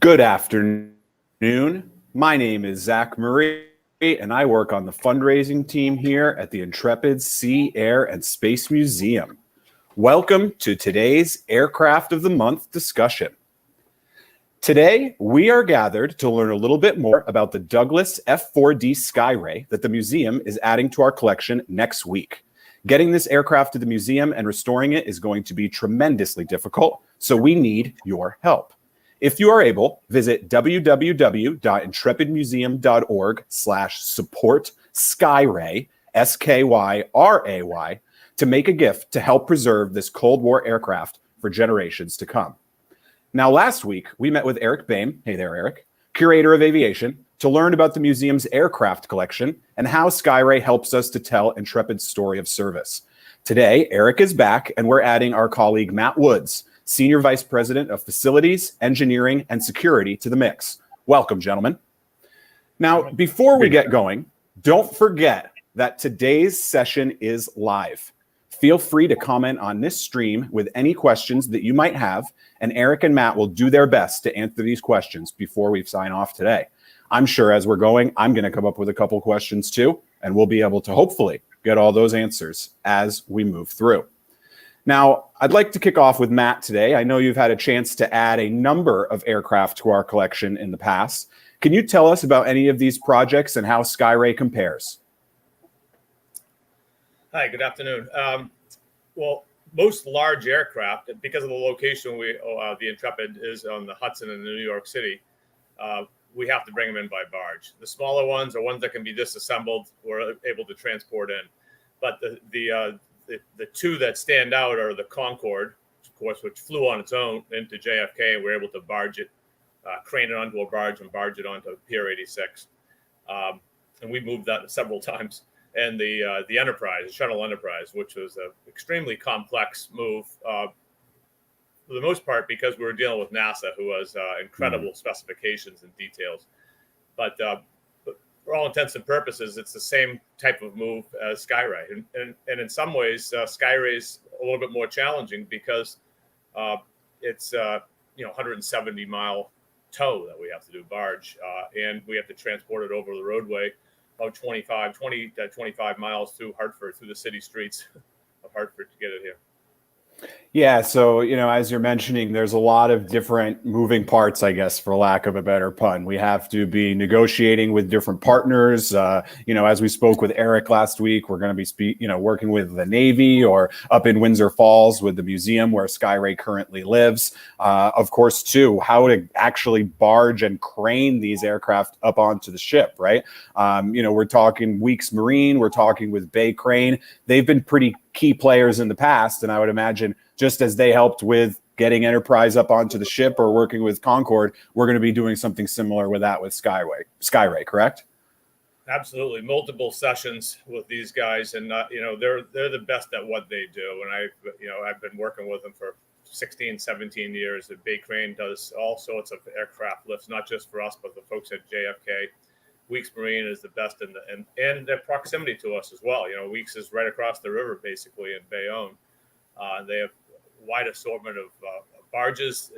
Good afternoon. My name is Zach Murray, and I work on the fundraising team here at the Intrepid Sea, Air, and Space Museum. Welcome to today's Aircraft of the Month discussion. Today, we are gathered to learn a little bit more about the Douglas F4D Skyray that the museum is adding to our collection next week. Getting this aircraft to the museum and restoring it is going to be tremendously difficult, so we need your help. If you are able, visit www.intrepidmuseum.org/support Skyray, Skyray, to make a gift to help preserve this Cold War aircraft for generations to come. Now, last week, we met with Eric Boehm, hey there, Eric, curator of aviation, to learn about the museum's aircraft collection and how Skyray helps us to tell Intrepid's story of service. Today, Eric is back, and we're adding our colleague Matt Woods, Senior Vice President of Facilities, Engineering, and Security to the mix. Welcome, gentlemen. Now, before we get going, don't forget that today's session is live. Feel free to comment on this stream with any questions that you might have, and Eric and Matt will do their best to answer these questions before we sign off today. I'm sure as we're going, I'm going to come up with a couple questions too, and we'll be able to hopefully get all those answers as we move through. Now, I'd like to kick off with Matt today. I know you've had a chance to add a number of aircraft to our collection in the past. Can you tell us about any of these projects and how Skyray compares? Hi, good afternoon. Well, most large aircraft, because of the location the Intrepid is on the Hudson in New York City, we have to bring them in by barge. The smaller ones are ones that can be disassembled or able to transport in. But the two that stand out are the Concorde, of course, which flew on its own into JFK, and we're able to barge it, crane it onto a barge and barge it onto Pier 86. And we moved that several times. And the Enterprise, the Shuttle Enterprise, which was an extremely complex move, for the most part, because we were dealing with NASA, who has incredible specifications and details. But for all intents and purposes, it's the same type of move as Skyray. And in some ways, Skyray is a little bit more challenging because it's 170-mile tow that we have to do, barge, and we have to transport it over the roadway about 20 to 25 miles through Hartford, through the city streets of Hartford to get it here. Yeah, so, as you're mentioning, there's a lot of different moving parts, I guess, for lack of a better pun. We have to be negotiating with different partners. As we spoke with Eric last week, we're going to be, working with the Navy or up in Windsor Falls with the museum where Skyray currently lives. Of course, too, how to actually barge and crane these aircraft up onto the ship, right? We're talking Weeks Marine, we're talking with Bay Crane. They've been pretty key players in the past, and I would imagine just as they helped with getting Enterprise up onto the ship or working with Concorde, we're going to be doing something similar with that with Skyray, correct? Absolutely, multiple sessions with these guys, and they're the best at what they do. And I've been working with them for 16, 17 years. The Bay Crane does all sorts of aircraft lifts, not just for us, but the folks at JFK. Weeks Marine is the best and their proximity to us as well. Weeks is right across the river, basically, in Bayonne. They have a wide assortment of barges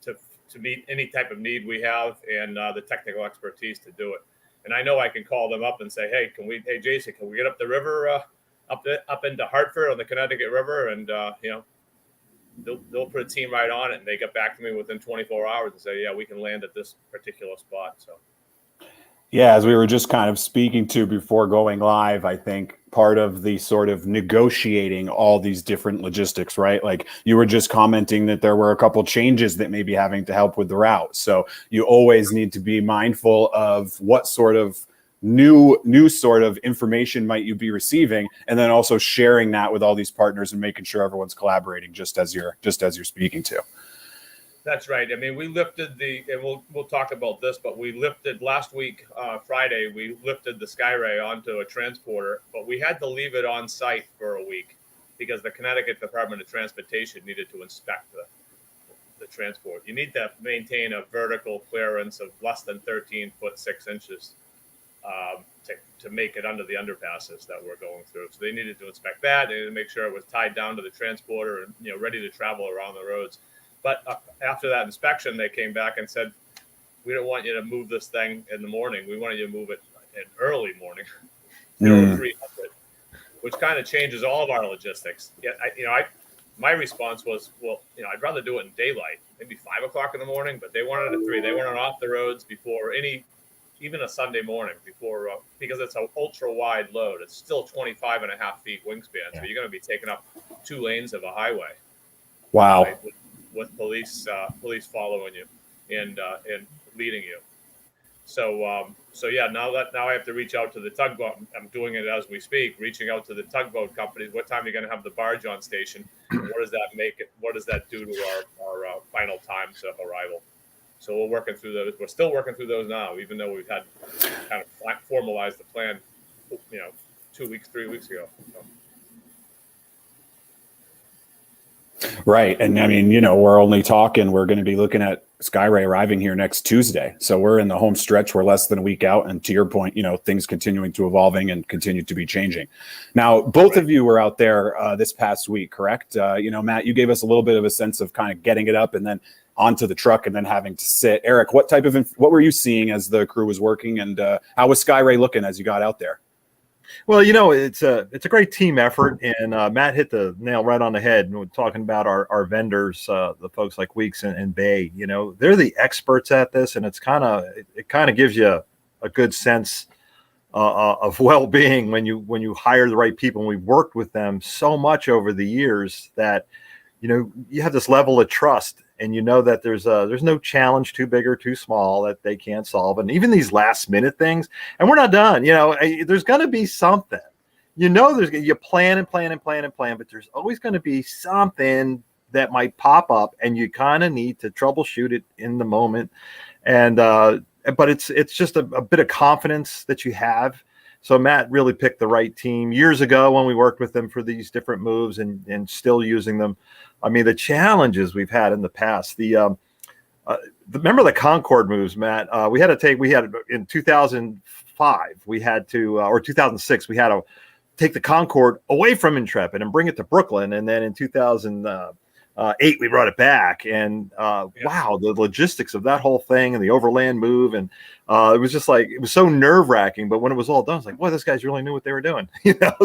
to meet any type of need we have, and the technical expertise to do it. And I know I can call them up and say, hey, Jason, can we get up the river, up into Hartford on the Connecticut River? And, they'll put a team right on it, and they get back to me within 24 hours and say, yeah, we can land at this particular spot. So. Yeah, as we were just kind of speaking to before going live, I think part of the sort of negotiating all these different logistics, right? Like you were just commenting that there were a couple changes that may be having to help with the route. So you always need to be mindful of what sort of new sort of information might you be receiving, and then also sharing that with all these partners and making sure everyone's collaborating just as you're speaking to. That's right. I mean, we lifted and we'll talk about this, but we lifted last week, Friday, we lifted the Skyray onto a transporter, but we had to leave it on site for a week because the Connecticut Department of Transportation needed to inspect the transport. You need to maintain a vertical clearance of less than 13 foot 6 inches to make it under the underpasses that we're going through. So they needed to inspect that. They needed to make sure it was tied down to the transporter and ready to travel around the roads. But after that inspection, they came back and said, we don't want you to move this thing in the morning. We want you to move it in early morning, 300, which kind of changes all of our logistics. My response was, I'd rather do it in daylight, maybe 5 o'clock in the morning, but they wanted it at 3. They wanted it off the roads before even a Sunday morning because it's an ultra wide load. It's still 25 and a half feet wingspan. So you're going to be taking up 2 lanes of a highway. Wow. Right? With police following you and leading you. So now I have to reach out to the tugboat. I'm doing it as we speak, reaching out to the tugboat companies. What time are you going to have the barge on station? What does that make it? What does that do to our final times of arrival? So we're working through those. We're still working through those now, even though we've had kind of formalized the plan, 2 weeks, 3 weeks ago. So. Right. And I mean, we're going to be looking at Skyray arriving here next Tuesday. So we're in the home stretch. We're less than a week out. And to your point, things continuing to evolving and continue to be changing. Now, both of you were out there this past week, correct? Matt, you gave us a little bit of a sense of kind of getting it up and then onto the truck and then having to sit. Eric, what were you seeing as the crew was working, and how was Skyray looking as you got out there? Well, it's a great team effort, and Matt hit the nail right on the head. And we're talking about our vendors, the folks like Weeks and Bay. They're the experts at this, and it kind of gives you a good sense of well-being when you hire the right people. And we've worked with them so much over the years that you have this level of trust, and that there's no challenge too big or too small that they can't solve. And even these last minute things, and we're not done. There's going to be something. You plan, but there's always going to be something that might pop up, and you kind of need to troubleshoot it in the moment. And but it's just a bit of confidence that you have. So Matt really picked the right team years ago when we worked with them for these different moves, and still using them. I mean, the challenges we've had in the past, remember the Concorde moves, Matt? We had in 2005, or 2006, we had to take the Concorde away from Intrepid and bring it to Brooklyn. And then in 2008, we brought it back. And wow, the logistics of that whole thing and the overland move. And it was just like, it was so nerve wracking. But when it was all done, it's like, boy, those guys really knew what they were doing.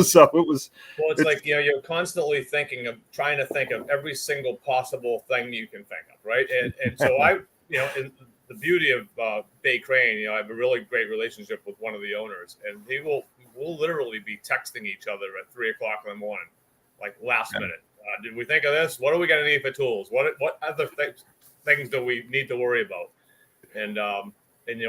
So it was. Well, it's like, you're constantly trying to think of every single possible thing you can think of. Right. And so in the beauty of Bay Crane, I have a really great relationship with one of the owners, and we'll literally be texting each other at 3 o'clock in the morning, like last minute. Did we think of this? What are we going to need for tools? What other things do we need to worry about? And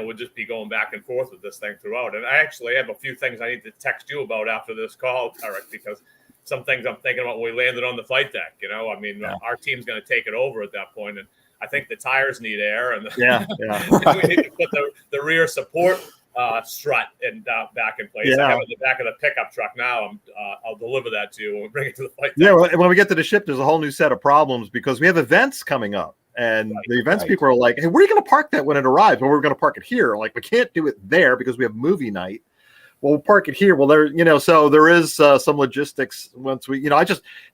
we'll just be going back and forth with this thing throughout. And I actually have a few things I need to text you about after this call, Eric, because some things I'm thinking about when we landed on the flight deck. Our team's going to take it over at that point, and I think the tires need air, and we need to put the rear support strut and back in place. Yeah. I have it in the back of the pickup truck now. I'll deliver that to you when we bring it to the flight deck. Yeah, well, when we get to the ship, there's a whole new set of problems because we have events coming up. And the events people are like, hey, where are you going to park that when it arrives? Well, we're going to park it here. Like, we can't do it there because we have movie night. Well, we'll park it here. Well, so there is some logistics once we,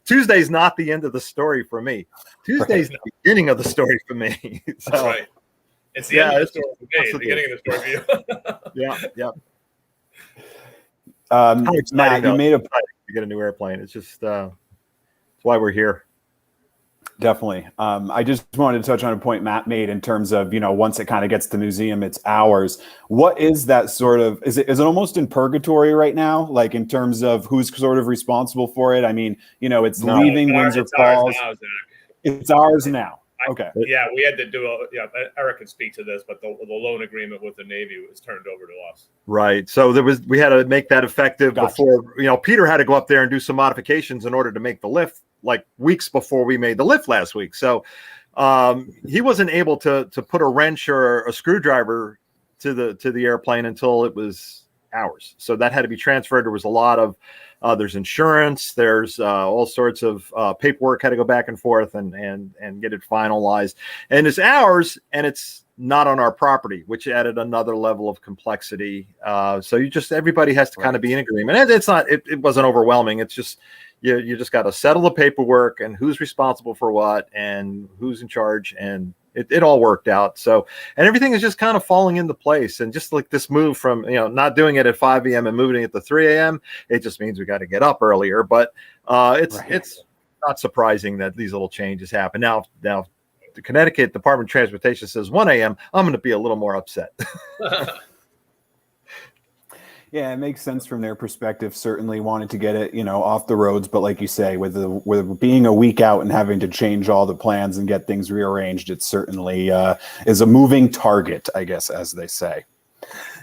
Tuesday's not the end of the story for me. Tuesday's the beginning of the story for me. So, that's right. It's the end of the story for me. It's the beginning of the story for you. Matt, you made to get a new airplane. It's just that's why we're here. Definitely. I just wanted to touch on a point Matt made in terms of, once it kind of gets to the museum, it's ours. What is that sort of, is it almost in purgatory right now? Like, in terms of who's sort of responsible for it? I mean, it's leaving Windsor Falls. It's ours now. Okay. Yeah, we had to do Eric can speak to this, but the loan agreement with the Navy was turned over to us. Right. So we had to make that effective before, Peter had to go up there and do some modifications in order to make the lift, like weeks before we made the lift last week. So he wasn't able to put a wrench or a screwdriver to the airplane until it was ours. So that had to be transferred. There was a lot of there's insurance, there's all sorts of paperwork had to go back and forth and get it finalized. And it's ours, and it's not on our property, which added another level of complexity. So everybody has to kind of be in agreement. And it wasn't overwhelming. It's just you just got to settle the paperwork and who's responsible for what and who's in charge, and it all worked out. So, and everything is just kind of falling into place. And just like this move from, not doing it at 5 a.m. and moving it to 3 a.m., it just means we got to get up earlier. But it's not surprising that these little changes happen. Now the Connecticut Department of Transportation says 1 a.m., I'm going to be a little more upset. Yeah, it makes sense from their perspective. Certainly wanted to get it, off the roads. But like you say, with being a week out and having to change all the plans and get things rearranged, it certainly is a moving target, I guess, as they say.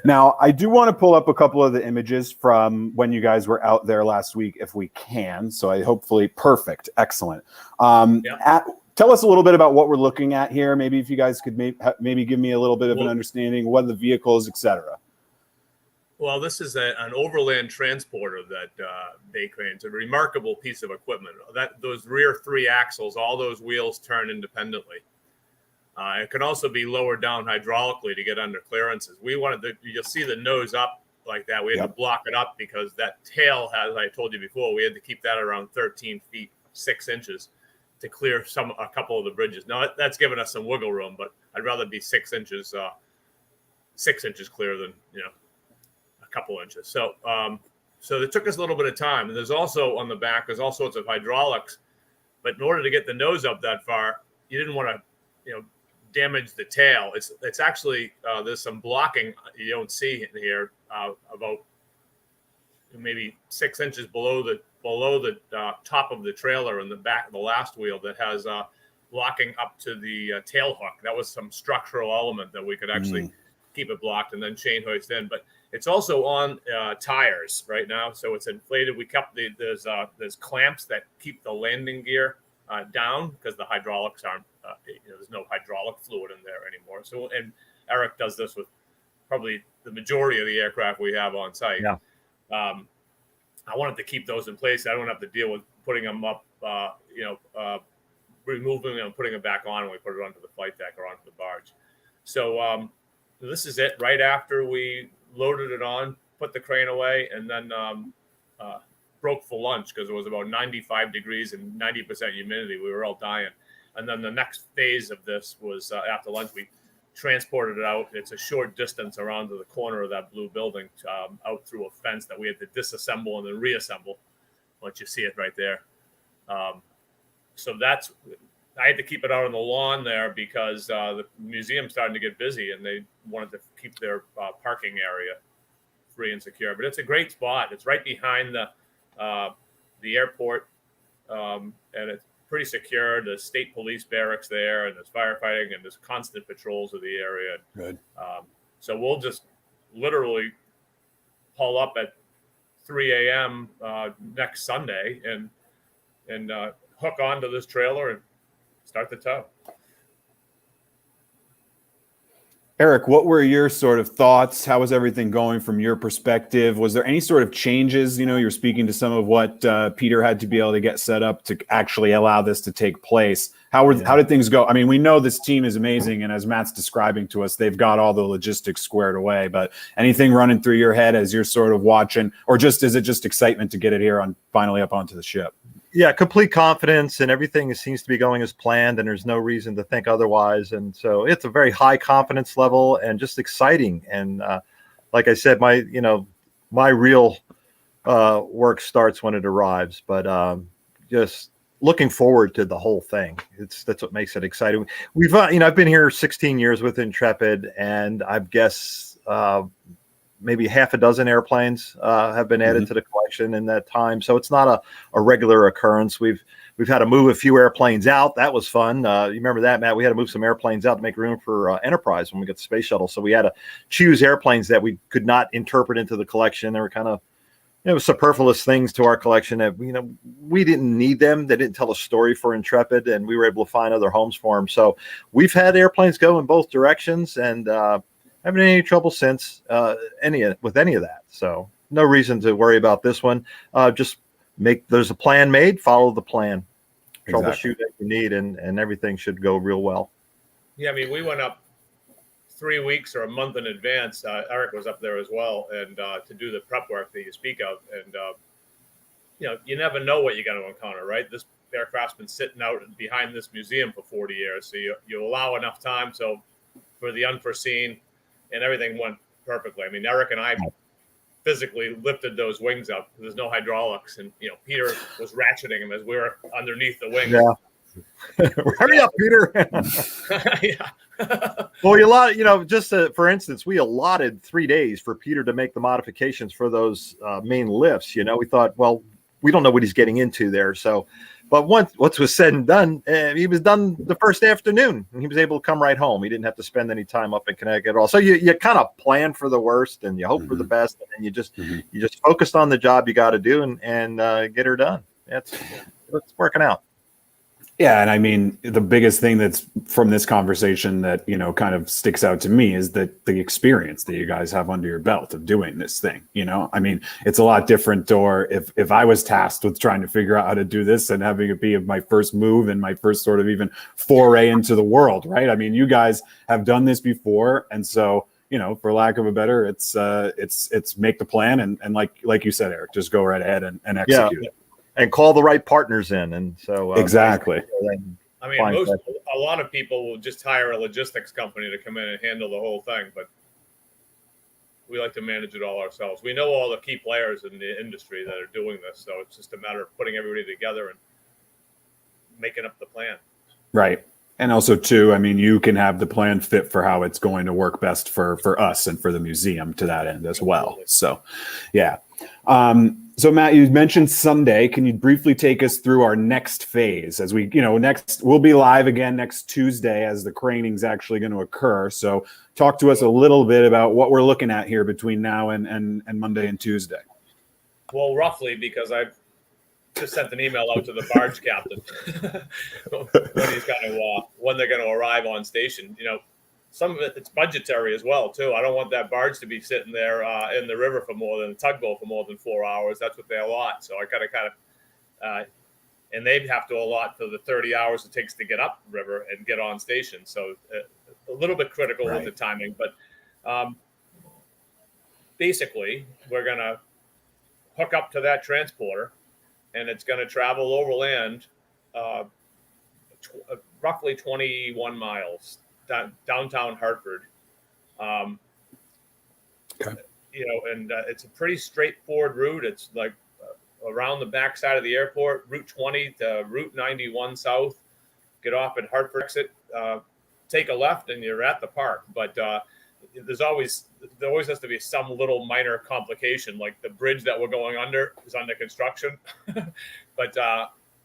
Now, I do want to pull up a couple of the images from when you guys were out there last week, if we can. So hopefully, perfect, excellent. Tell us a little bit about what we're looking at here. Maybe if you guys could maybe give me a little bit of an understanding, what are the vehicles, et cetera. Well, this is an Overland Transporter that Bay Crane's a remarkable piece of equipment. Those rear 3 axles, all those wheels turn independently. It can also be lowered down hydraulically to get under clearances. You'll see the nose up like that. We had to block it up because that tail, as I told you before, we had to keep that around 13 feet 6 inches to clear a couple of the bridges. Now that's given us some wiggle room, but I'd rather be 6 inches clear than couple inches. So it took us a little bit of time. And there's also on the back, there's all sorts of hydraulics, but in order to get the nose up that far, you didn't want to, damage the tail. It's actually, there's some blocking you don't see here, about maybe 6 inches below the top of the trailer in the back of the last wheel that has blocking up to the tail hook. That was some structural element that we could actually keep it blocked and then chain hoist in. But it's also on tires right now, so it's inflated. We kept there's clamps that keep the landing gear down because the hydraulics aren't. There's no hydraulic fluid in there anymore. So, and Eric does this with probably the majority of the aircraft we have on site. Yeah. I wanted to keep those in place. I don't have to deal with putting them up. Removing them and putting them back on when we put it onto the flight deck or onto the barge. So this is it. Right after we loaded it on, put the crane away, and then broke for lunch because it was about 95 degrees and 90% humidity. We were all dying. And then the next phase of this was after lunch, we transported it out. It's a short distance around to the corner of that blue building, out through a fence that we had to disassemble and then reassemble. Once you see it right there. So I had to keep it out on the lawn there because the museum's starting to get busy and they wanted to keep their parking area free and secure. But it's a great spot. It's right behind the airport, and it's pretty secure. The state police barracks there, and there's firefighting, and there's constant patrols of the area. Good. So we'll just literally pull up at 3 a.m. Next Sunday and hook onto this trailer and start the tow. Eric, what were your sort of thoughts? How was everything going from your perspective? Was there any sort of changes? You're speaking to some of what Peter had to be able to get set up to actually allow this to take place. How did things go? I mean, we know this team is amazing, and as Matt's describing to us, they've got all the logistics squared away. But anything running through your head as you're sort of watching, or is it just excitement to get it here finally up onto the ship? Yeah, complete confidence, and everything seems to be going as planned, and there's no reason to think otherwise. And so it's a very high confidence level and just exciting. And like I said, my real work starts when it arrives, but just looking forward to the whole thing. That's what makes it exciting. We've I've been here 16 years with Intrepid, and I guess maybe half a dozen airplanes have been added to the collection in that time. So it's not a regular occurrence. We've had to move a few airplanes out. That was fun. You remember that, Matt? We had to move some airplanes out to make room for Enterprise when we got the space shuttle. So we had to choose airplanes that we could not interpret into the collection. They were kind of it was superfluous things to our collection that, we didn't need them. They didn't tell a story for Intrepid, and we were able to find other homes for them. So we've had airplanes go in both directions, and haven't had any trouble since with any of that. So no reason to worry about this one. Just there's a plan made, follow the plan, troubleshoot that you need, and everything should go real well. Yeah, I mean, we went up 3 weeks or a month in advance. Eric was up there as well, and to do the prep work that you speak of. And you never know what you're going to encounter, right? This aircraft's been sitting out behind this museum for 40 years, so you allow enough time so for the unforeseen, and everything went perfectly. I mean, Eric and I physically lifted those wings up. There's no hydraulics, and Peter was ratcheting them as we were underneath the wing. Yeah. Hurry up, Peter. Yeah. Well, for instance, we allotted 3 days for Peter to make the modifications for those main lifts. We thought, well, we don't know what he's getting into there. So, but once was said and done, he was done the first afternoon, and he was able to come right home. He didn't have to spend any time up in Connecticut at all. So you kind of plan for the worst and you hope for the best, and you just focused on the job you got to do and get her done. It's working out. Yeah, and I mean, the biggest thing that's from this conversation that, kind of sticks out to me is that the experience that you guys have under your belt of doing this thing. I mean, it's a lot different. Or if I was tasked with trying to figure out how to do this and having it be my first move and my first sort of even foray into the world, right? I mean, you guys have done this before, and so for lack of a better, it's make the plan and like you said, Eric, just go right ahead and execute it. And call the right partners in, and so exactly. I mean, a lot of people will just hire a logistics company to come in and handle the whole thing, but we like to manage it all ourselves. We know all the key players in the industry that are doing this, so it's just a matter of putting everybody together and making up the plan. Right. And also, too, I mean, you can have the plan fit for how it's going to work best for us and for the museum to that end as well. So, yeah. So Matt, you mentioned Sunday. Can you briefly take us through our next phase as we, we'll be live again next Tuesday as the craning is actually going to occur. So talk to us a little bit about what we're looking at here between now and Monday and Tuesday. Well, roughly, because I've just sent an email out to the barge captain when they're going to arrive on station. Some of it's budgetary as well, too. I don't want that barge to be sitting there in the river for more than a tugboat for more than 4 hours. That's what they allot. So I and they have to allot for the 30 hours it takes to get up the river and get on station. So a little bit critical with the timing. But basically, we're going to hook up to that transporter, and it's going to travel overland roughly 21 miles. Downtown Hartford, and it's a pretty straightforward route. It's like around the backside of the airport, Route 20 to Route 91 south. Get off at Hartford exit, take a left, and you're at the park. But there always has to be some little minor complication, like the bridge that we're going under is under construction, but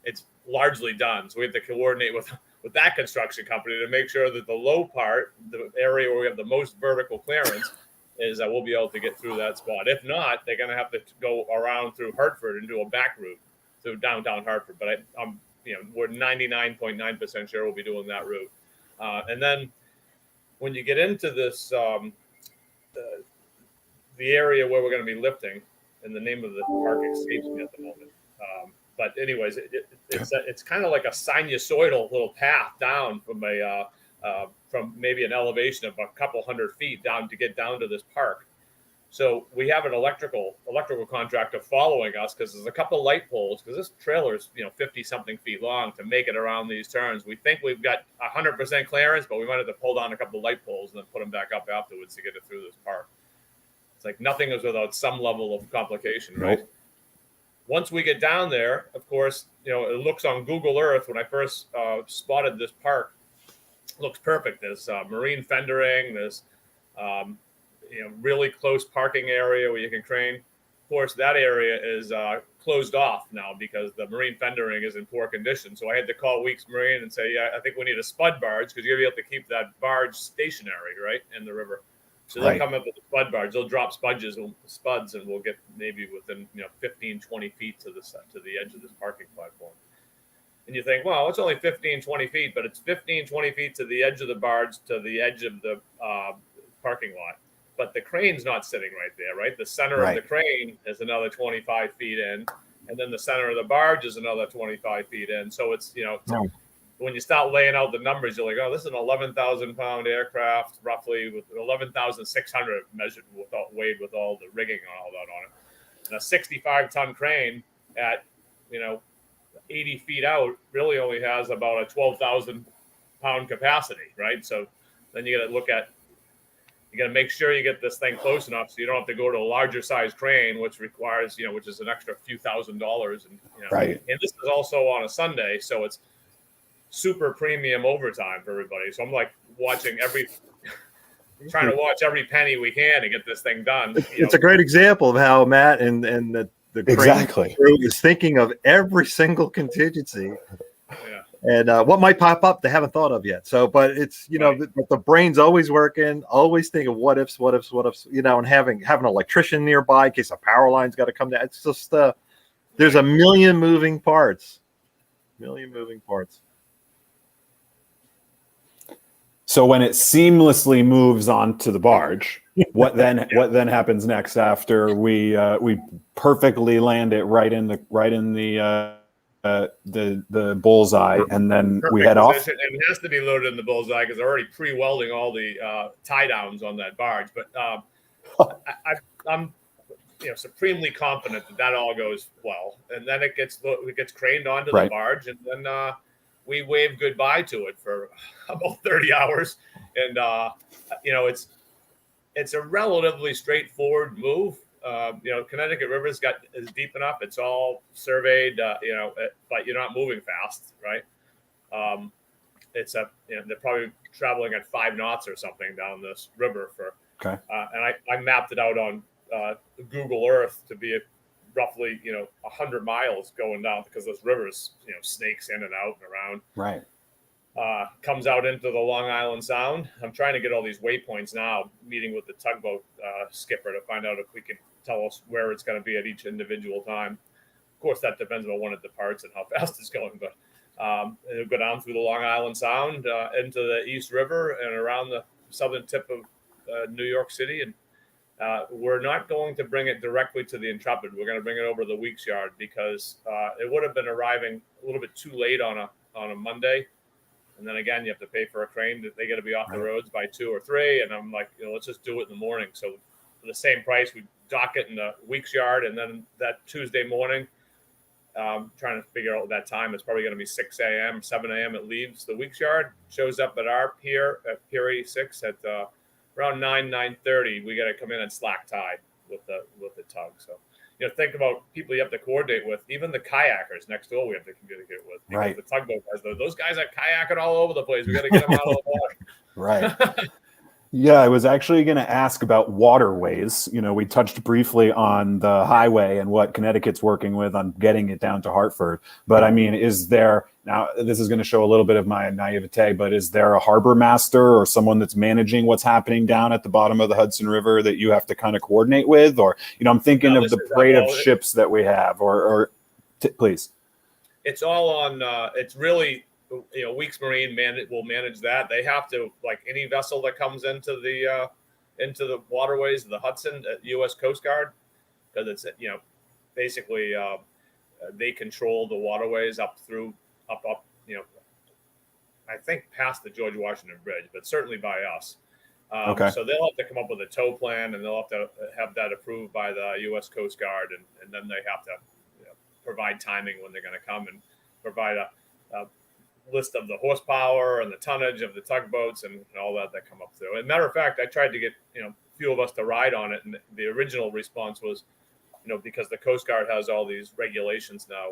it's largely done. So we have to coordinate with that construction company to make sure that the low part, the area where we have the most vertical clearance, is that we'll be able to get through that spot. If not, they're going to have to go around through Hartford and do a back route through downtown Hartford. But we're 99.9% sure we'll be doing that route. And then when you get into this, the area where we're going to be lifting, and the name of the park escapes me at the moment. But anyways, it's kind of like a sinusoidal little path down from maybe an elevation of a couple hundred feet down to get down to this park. So we have an electrical contractor following us because there's a couple of light poles, because this trailer is 50 something feet long to make it around these turns. We think we've got 100% clearance, but we might have to pull down a couple of light poles and then put them back up afterwards to get it through this park. It's like nothing is without some level of complication, right? Nope. Once we get down there, of course, it looks on Google Earth. When I first spotted this park, it looks perfect. There's marine fendering. There's really close parking area where you can crane. Of course, that area is closed off now because the marine fendering is in poor condition. So I had to call Weeks Marine and say, I think we need a spud barge because you're going to be able to keep that barge stationary, right, in the river. So they'll come up with the spud barge. They'll drop spuds, and we'll get maybe within 15, 20 feet to the edge of this parking platform. And you think, well, it's only 15, 20 feet, but it's 15, 20 feet to the edge of the barge, to the edge of the parking lot. But the crane's not sitting right there, right? The center of the crane is another 25 feet in, and then the center of the barge is another 25 feet in. So it's, when you start laying out the numbers, you're like, oh, this is an 11,000-pound aircraft, roughly, with 11,600 measured, weighed with all the rigging and all that on it. And a 65-ton crane at, 80 feet out really only has about a 12,000-pound capacity, right? So then you got to make sure you get this thing close enough so you don't have to go to a larger size crane, which requires, which is an extra few $1,000s. And, right. And this is also on a Sunday, so it's super premium overtime for everybody. So I'm like trying to watch every penny we can to get this thing done. It's a great example of how Matt and the exactly crew is thinking of every single contingency. Yeah. And what might pop up they haven't thought of yet. So, but it's, the brain's always working, always thinking of what ifs, and having an electrician nearby in case a power line's got to come down. It's just, there's a million moving parts. So when it seamlessly moves onto the barge, what then happens next after we perfectly land it right in the bullseye, and then we head off? And it has to be loaded in the bullseye because they're already pre-welding all the tie downs on that barge. But I'm supremely confident that all goes well, and then it gets craned onto the barge, and then we wave goodbye to it for about 30 hours. And it's a relatively straightforward move. Connecticut River is deep enough. It's all surveyed, but you're not moving fast, right? They're probably traveling at 5 knots or something down this river and I mapped it out on Google Earth to be roughly 100 miles going down, because those rivers snakes in and out and around. Right. Comes out into the Long Island Sound. I'm trying to get all these waypoints now, meeting with the tugboat skipper to find out if we can tell us where it's going to be at each individual time. Of course, that depends on when it departs and how fast it's going, but it'll go down through the Long Island Sound into the East River and around the southern tip of New York City. And we're not going to bring it directly to the Intrepid. We're going to bring it over the Weeks Yard, because it would have been arriving a little bit too late on a Monday. And then again, you have to pay for a crane. They got to be off the roads by 2 or 3. And I'm like, let's just do it in the morning. So for the same price, we dock it in the Weeks Yard. And then that Tuesday morning, trying to figure out that time, it's probably going to be 6 a.m., 7 a.m. It leaves the Weeks Yard, shows up at our pier at Pier 86 at around 9:30. We got to come in and slack tide with the tug. So, think about people you have to coordinate with. Even the kayakers next door we have to communicate with. Because the tugboat guys, those guys are kayaking all over the place. We got to get them out of the water. Right. Yeah, I was actually going to ask about waterways. We touched briefly on the highway and what Connecticut's working with on getting it down to Hartford. But I mean, is there, now this is going to show a little bit of my naivete, but is there a harbor master or someone that's managing what's happening down at the bottom of the Hudson River that you have to kind of coordinate with? Or, I'm thinking of the parade of ships that we have, please. It's all on, it's really, Weeks Marine will manage that. They have to, like any vessel that comes into the waterways of the Hudson, U.S. Coast Guard, because it's basically they control the waterways up, I think past the George Washington Bridge, but certainly by us. So they'll have to come up with a tow plan, and they'll have to have that approved by the U.S. Coast Guard, and then they have to provide timing when they're going to come, and provide a list of the horsepower and the tonnage of the tugboats and all that come up through. As a matter of fact, I tried to get a few of us to ride on it, and the original response was, because the Coast Guard has all these regulations now,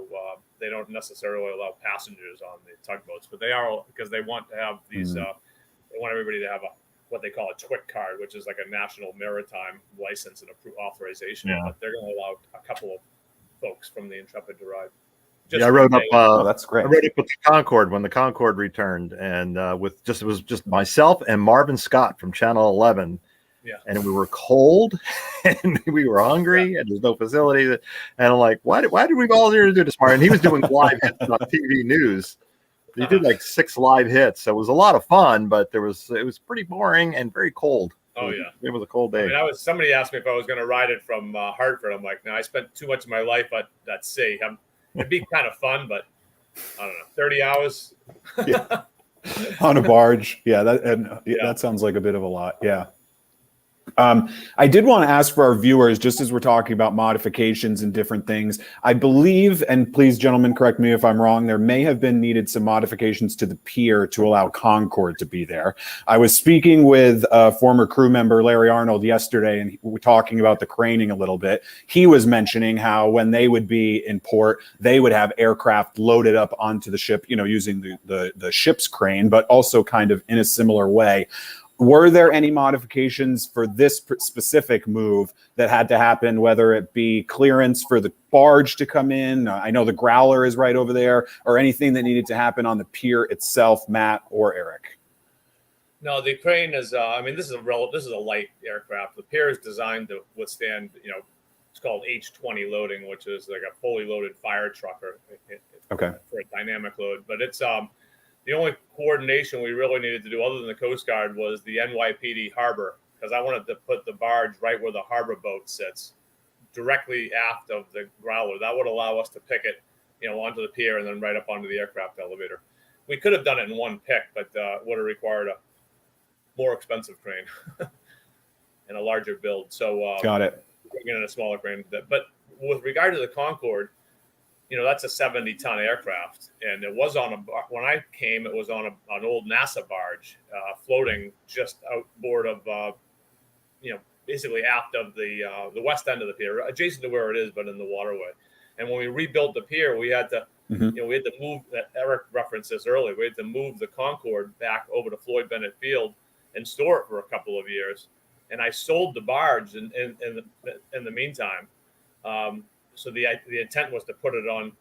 they don't necessarily allow passengers on the tugboats, but they are, because they want to have these. They want everybody to have what they call a TWIC card, which is like a national maritime license and authorization. Yeah. But they're going to allow a couple of folks from the Intrepid to ride. I wrote up. That's great. I wrote up with the Concorde when the Concorde returned, and it was just myself and Marvin Scott from Channel 11. Yeah. And we were cold and we were hungry and there's no facility. And I'm like, why did we volunteer to do this, Mark? And he was doing live hits on TV news. He did like 6 live hits. So it was a lot of fun, but it was pretty boring and very cold. Oh, yeah. It was a cold day. I mean, somebody asked me if I was going to ride it from Hartford. I'm like, no, I spent too much of my life at sea. It'd be kind of fun, but I don't know, 30 hours. Yeah. On a barge. Yeah. That sounds like a bit of a lot. Yeah. I did want to ask for our viewers, just as we're talking about modifications and different things, I believe, and please, gentlemen, correct me if I'm wrong, there may have been needed some modifications to the pier to allow Concord to be there. I was speaking with a former crew member, Larry Arnold, yesterday, and we were talking about the craning a little bit. He was mentioning how when they would be in port, they would have aircraft loaded up onto the ship, using the ship's crane, but also kind of in a similar way. Were there any modifications for this specific move that had to happen, whether it be clearance for the barge to come in? I know the growler is right over there, or anything that needed to happen on the pier itself, Matt or Eric? No, the crane is, this is a light aircraft. The pier is designed to withstand, it's called H20 loading, which is like a fully loaded fire truck for a dynamic load. But it's, the only coordination we really needed to do other than the Coast Guard was the NYPD harbor, because I wanted to put the barge right where the harbor boat sits, directly aft of the growler. That would allow us to pick it, onto the pier and then right up onto the aircraft elevator. We could have done it in one pick, but would have required a more expensive crane and a larger build. So got it. Bringing in a smaller crane. But with regard to the Concorde, that's a 70-ton aircraft, and it was when I came, it was on an old NASA barge, floating just outboard of, basically aft of the west end of the pier, adjacent to where it is, but in the waterway. And when we rebuilt the pier, we had to, we had to move. Eric referenced this earlier. We had to move the Concorde back over to Floyd Bennett Field and store it for a couple of years. And I sold the barge in the meantime. So the intent was to put it on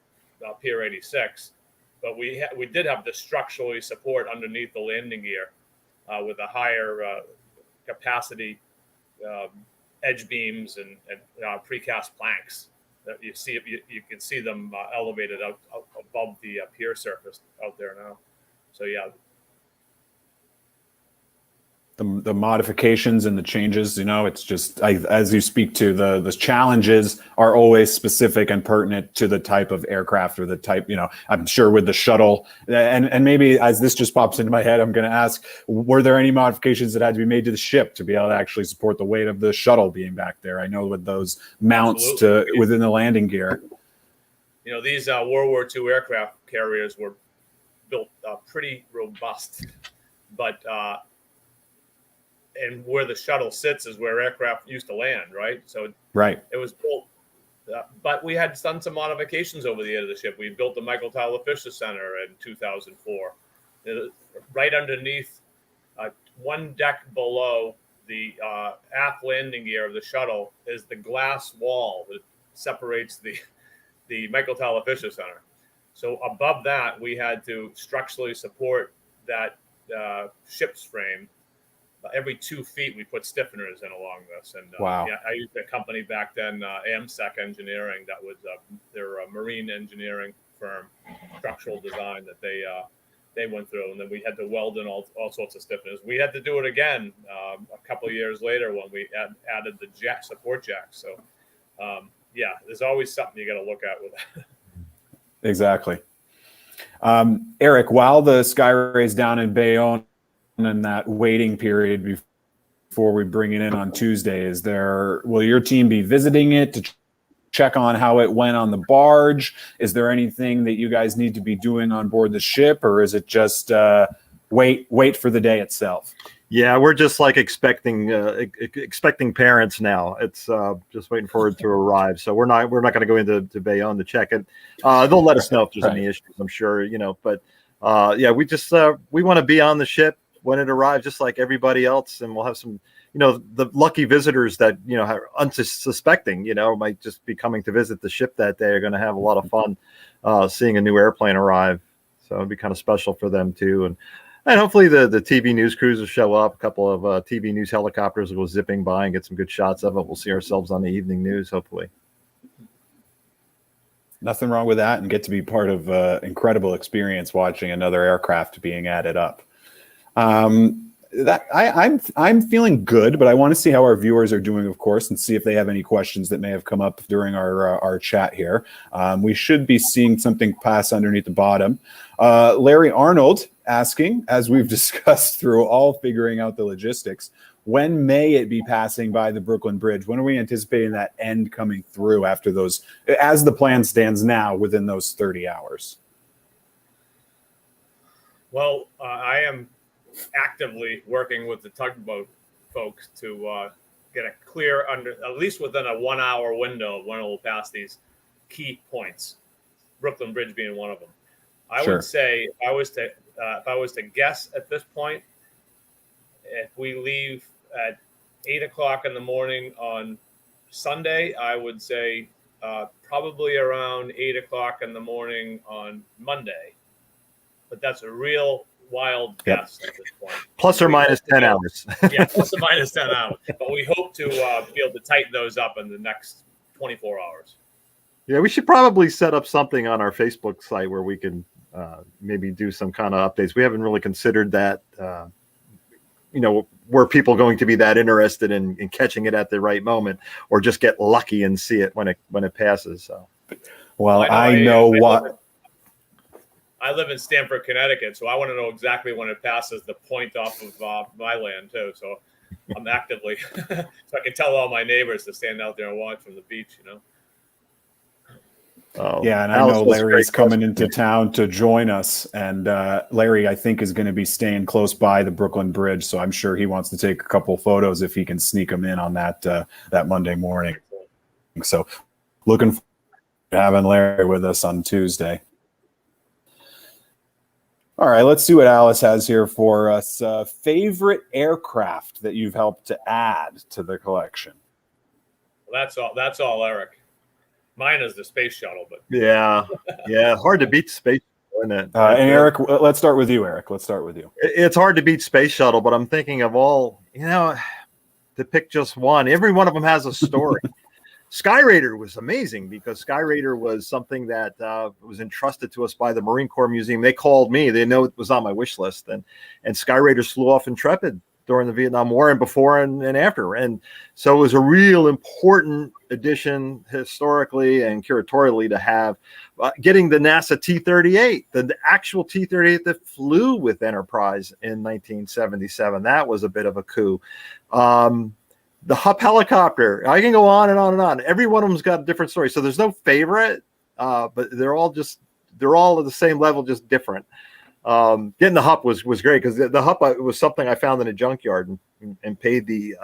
Pier 86, but we did have to structurally support underneath the landing gear with a higher capacity edge beams and precast planks that you see. You can see them elevated out above the pier surface out there now. So yeah. The modifications and the changes, it's just, as you speak to, the challenges are always specific and pertinent to the type of aircraft or the type, I'm sure with the shuttle. And maybe as this just pops into my head, I'm going to ask, were there any modifications that had to be made to the ship to be able to actually support the weight of the shuttle being back there? I know with those mounts within the landing gear. These World War II aircraft carriers were built pretty robust, but and where the shuttle sits is where aircraft used to land, right? So it was built, but we had done some modifications over the end of the ship. We built the Michael Tyler Fisher Center in 2004. Right underneath, one deck below the aft landing gear of the shuttle is the glass wall that separates the Michael Tyler Fisher Center. So above that, we had to structurally support that ship's frame. Every 2 feet, we put stiffeners in along this. And wow. I used a company back then, AMSEC Engineering, that was their marine engineering firm, structural design that they went through. And then we had to weld in all sorts of stiffeners. We had to do it again a couple of years later when we added the support jacks. So, there's always something you got to look at with that. Exactly. Eric, while the Skyray is down in Bayonne, and that waiting period before we bring it in on Tuesday, will your team be visiting it to check on how it went on the barge? Is there anything that you guys need to be doing on board the ship, or is it just wait for the day itself? Yeah, we're just like expecting parents now. It's just waiting for it to arrive. So we're not going to go into Bayonne to check it. They'll let us know if there's any issues, I'm sure, But we just we want to be on the ship when it arrives, just like everybody else, and we'll have some, the lucky visitors that are unsuspecting, might just be coming to visit the ship that day are going to have a lot of fun seeing a new airplane arrive. So it'd be kind of special for them too. And And hopefully the TV news crews will show up. A couple of TV news helicopters will go zipping by and get some good shots of it. We'll see ourselves on the evening news, hopefully. Nothing wrong with that, and get to be part of incredible experience watching another aircraft being added up. I'm feeling good, but I want to see how our viewers are doing, of course, and see if they have any questions that may have come up during our chat here. We should be seeing something pass underneath the bottom. Larry Arnold asking, as we've discussed through all figuring out the logistics, when may it be passing by the Brooklyn Bridge? When are we anticipating that end coming through after those, as the plan stands now, within those 30 hours? Well, I am actively working with the tugboat folks to get a clear at least within a 1 hour window of when it will pass these key points, Brooklyn Bridge being one of them. I would say if I was to guess at this point, if we leave at 8 o'clock in the morning on Sunday, I would say probably around 8 o'clock in the morning on Monday. But that's a real wild guess at this point. Plus or minus 10 hours. Yeah, plus or minus 10 hours. But we hope to be able to tighten those up in the next 24 hours. Yeah, we should probably set up something on our Facebook site where we can maybe do some kind of updates. We haven't really considered that. Were people going to be that interested in catching it at the right moment, or just get lucky and see it when it passes? So, well, I know what. I live in Stamford, Connecticut, so I want to know exactly when it passes the point off of my land too. So I'm actively, so I can tell all my neighbors to stand out there and watch from the beach. Oh, yeah, and I know Larry's coming into town to join us, and Larry, I think, is going to be staying close by the Brooklyn Bridge, so I'm sure he wants to take a couple photos if he can sneak them in on that Monday morning. So, looking forward to having Larry with us on Tuesday. All right, let's see what Alice has here for us. Favorite aircraft that you've helped to add to the collection? Well, that's all, Eric. Mine is the space shuttle, but yeah, hard to beat space shuttle, isn't it? And Eric, let's start with you. Eric, let's start with you. It's hard to beat space shuttle, but I'm thinking of all, to pick just one. Every one of them has a story. Skyraider was amazing because Skyraider was something that was entrusted to us by the Marine Corps Museum. They called me; they know it was on my wish list, and Skyraiders flew off Intrepid during the Vietnam War and before and after. And so it was a real important addition historically and curatorially to have. Getting the NASA T-38, the actual T-38 that flew with Enterprise in 1977, that was a bit of a coup. The Hup helicopter, I can go on and on and on. Every one of them's got a different story. So there's no favorite, but they're all at the same level, just different. Getting the Hup was great because the Hup was something I found in a junkyard and paid the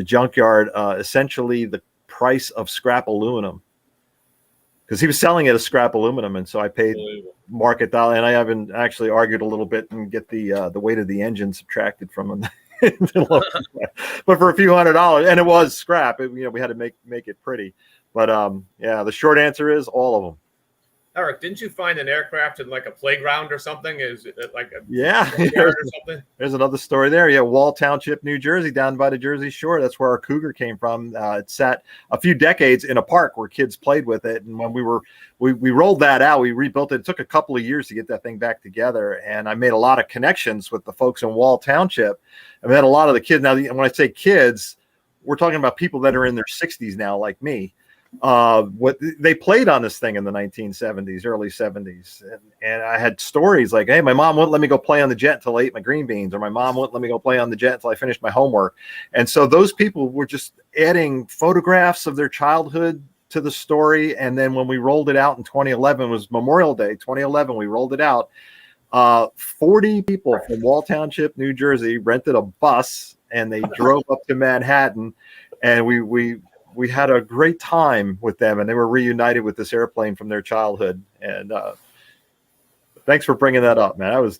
junkyard essentially the price of scrap aluminum because he was selling it as scrap aluminum, and so I paid market dollar. And I haven't actually argued a little bit and get the weight of the engine subtracted from him. But for a few $100s, and it was scrap. We had to make it pretty. But the short answer is all of them. Eric, didn't you find an aircraft in like a playground or something? Is it like a or something? There's another story there. Yeah, Wall Township, New Jersey, down by the Jersey Shore. That's where our Cougar came from. It sat a few decades in a park where kids played with it. And when we rolled that out, we rebuilt it. It took a couple of years to get that thing back together. And I made a lot of connections with the folks in Wall Township. I met a lot of the kids. Now, when I say kids, we're talking about people that are in their 60s now, like me. What they played on this thing in the 1970s, early 70s, and I had stories like, hey, my mom wouldn't let me go play on the jet until I ate my green beans, or my mom wouldn't let me go play on the jet until I finished my homework. And so those people were just adding photographs of their childhood to the story. And then when we rolled it out in 2011, was Memorial Day 2011, we rolled it out. 40 people from Wall Township, New Jersey, rented a bus and they drove up to Manhattan, and we had a great time with them, and they were reunited with this airplane from their childhood. And thanks for bringing that up, man. That was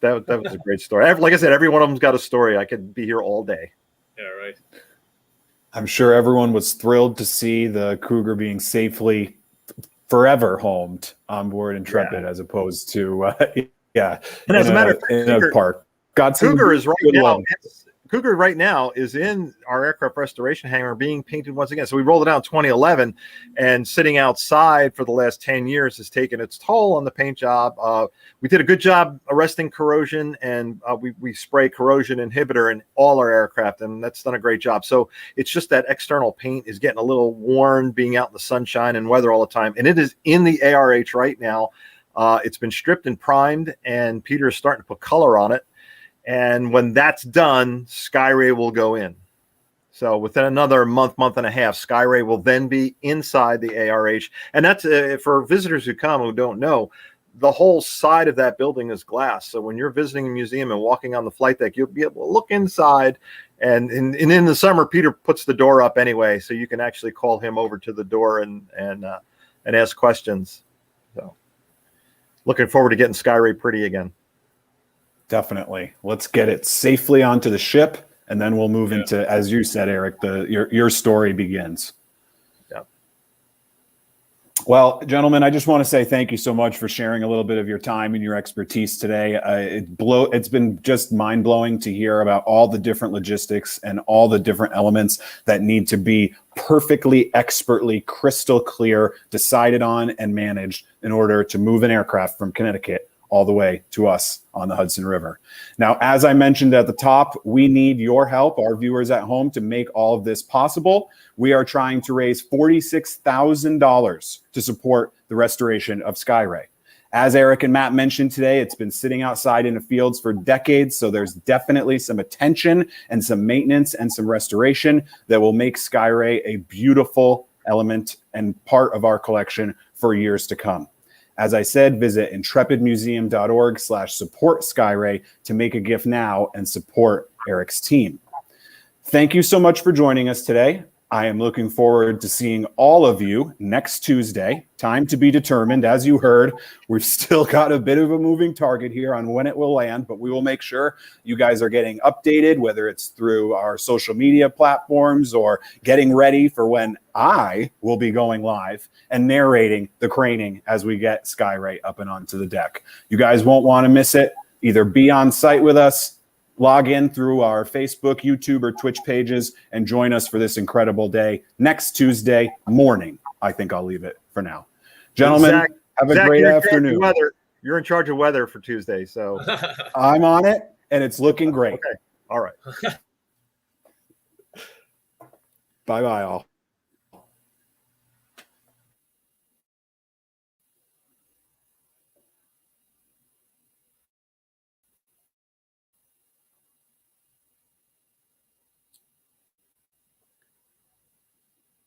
a great story. Like I said, every one of them's got a story. I could be here all day. Yeah, right. I'm sure everyone was thrilled to see the Cougar being safely forever homed on board Intrepid, as opposed to And as a matter of fact, in a park. Got some Cougar is right good now. love. Cougar right now is in our aircraft restoration hangar being painted once again. So we rolled it out in 2011, and sitting outside for the last 10 years has taken its toll on the paint job. We did a good job arresting corrosion, and we spray corrosion inhibitor in all our aircraft, and that's done a great job. So it's just that external paint is getting a little worn being out in the sunshine and weather all the time, and it is in the ARH right now. It's been stripped and primed, and Peter is starting to put color on it. And when that's done, Skyray will go in. So within another month and a half, Skyray will then be inside the ARH. And that's for visitors who come who don't know, the whole side of that building is glass. So when you're visiting a museum and walking on the flight deck, you'll be able to look inside. And in the summer, Peter puts the door up anyway, so you can actually call him over to the door and ask questions. So looking forward to getting Skyray pretty again. Definitely. Let's get it safely onto the ship, and then we'll move into, as you said, Eric, your story begins. Yeah. Well, gentlemen, I just want to say thank you so much for sharing a little bit of your time and your expertise today. It's been just mind-blowing to hear about all the different logistics and all the different elements that need to be perfectly, expertly, crystal clear, decided on, and managed in order to move an aircraft from Connecticut all the way to us on the Hudson River. Now, as I mentioned at the top, we need your help, our viewers at home, to make all of this possible. We are trying to raise $46,000 to support the restoration of Skyray. As Eric and Matt mentioned today, it's been sitting outside in the fields for decades, so there's definitely some attention and some maintenance and some restoration that will make Skyray a beautiful element and part of our collection for years to come. As I said, visit intrepidmuseum.org/support Skyray to make a gift now and support Eric's team. Thank you so much for joining us today. I am looking forward to seeing all of you next Tuesday. Time to be determined. As you heard, we've still got a bit of a moving target here on when it will land, but we will make sure you guys are getting updated, whether it's through our social media platforms or getting ready for when I will be going live and narrating the craning as we get Skyray up and onto the deck. You guys won't want to miss it. Either be on site with us, log in through our Facebook, YouTube, or Twitch pages and join us for this incredible day next Tuesday morning. I think I'll leave it for now. Gentlemen, have a great afternoon. You're in charge of weather for Tuesday, so I'm on it, and it's looking great. Okay. All right. Bye-bye, all.